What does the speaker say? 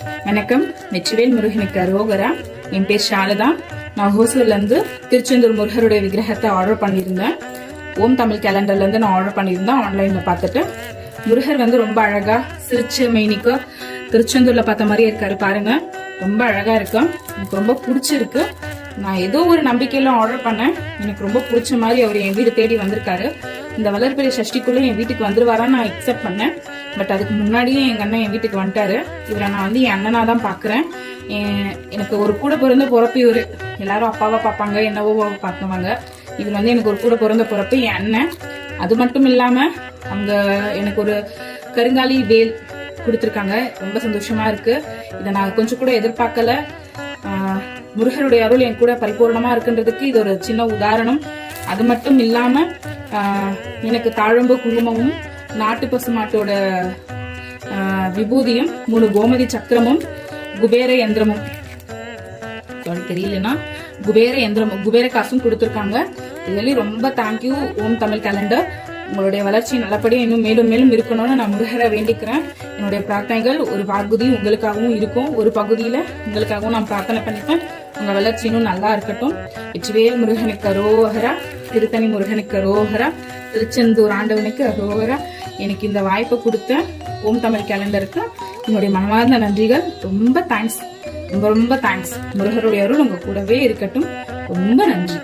வணக்கம். வெற்றிவேல் முருகனுக்கு அரோகரா. என் பேர் ஷாலதா. நான் ஹோசூர்ல இருந்து திருச்செந்தூர் முருகருடைய விக்கிரகத்தை ஆர்டர் பண்ணியிருந்தேன். ஓம் தமிழ் கேலண்டர்ல இருந்து நான் ஆர்டர் பண்ணியிருந்தேன். ஆன்லைன்ல பார்த்துட்டு முருகர் ரொம்ப அழகா சிரிச்சு மெய்னிக்கு திருச்செந்தூர்ல பார்த்த மாதிரியே இருக்காரு. பாருங்க, ரொம்ப அழகா இருக்கு. எனக்கு ரொம்ப பிடிச்சிருக்கு. நான் ஏதோ ஒரு நம்பிக்கையில ஆர்டர் பண்ணேன். எனக்கு ரொம்ப பிடிச்ச மாதிரி அவர் என் வீடு தேடி வந்திருக்காரு. இந்த வளர்பிறை சஷ்டிக்குள்ள என் வீட்டுக்கு வந்துருவாரான்னு நான் எக்ஸெப்ட் பண்ணேன். பட் அதுக்கு முன்னாடியே எங்க அண்ணன் என் வீட்டுக்கு வந்துட்டாரு. இவரை நான் என் அண்ணனா தான் பாக்குறேன். எனக்கு ஒரு கூட பிறந்த பிறப்பு இவரு. எல்லாரும் அப்பாவா பார்ப்பாங்க, என்னவோ பார்க்குவாங்க. இவர் எனக்கு ஒரு கூட பிறந்த பிறப்பு என் அண்ணன். அது மட்டும் இல்லாம அவங்க எனக்கு ஒரு கருங்காலி வேல் கொடுத்துருக்காங்க. ரொம்ப சந்தோஷமா இருக்கு. இதை நான் கொஞ்சம் கூட எதிர்பார்க்கல. முருகருடைய அருள் என் கூட பரிபூர்ணமா இருக்குன்றதுக்கு இது ஒரு சின்ன உதாரணம். அது மட்டும் இல்லாம எனக்கு தாழம்பு குங்குமமும் நாட்டு பசுமாட்டோட விபூதியும் 3 கோமதி சக்கரமும் குபேர யந்திரமும் தெரியலன்னா குபேர யந்திரமும் குபேர காசும் கொடுத்துருக்காங்க. இதுல ரொம்ப தேங்க்யூ ஓம் தமிழ் கேலண்டர். உங்களுடைய வளர்ச்சி நல்லபடியா இன்னும் மேலும் மேலும் இருக்கணும்னு நான் முருகரை வேண்டிக்கிறேன். என்னுடைய பிரார்த்தனைகள் ஒரு பகுதி உங்களுக்காகவும் இருக்கும், ஒரு பகுதியில உங்களுக்காகவும் நான் பிரார்த்தனை பண்ணிப்பேன். உங்க வளர்ச்சி இன்னும் நல்லா இருக்கட்டும். வெற்றிவேல் முருகனுக்கு அரோகரா. திருத்தணி முருகனுக்கு அரோகரா. திருச்செந்தூர் ஆண்டவனுக்கு அரோகரா. எனக்கு இந்த வாய்ப்பை கொடுத்த ஓம் தமிழ் கேலண்டருக்கு என்னுடைய மனமார்ந்த நன்றிகள். ரொம்ப தேங்க்ஸ், ரொம்ப ரொம்ப தேங்க்ஸ். முருகருடைய அருள் உங்க கூடவே இருக்கட்டும். ரொம்ப நன்றி.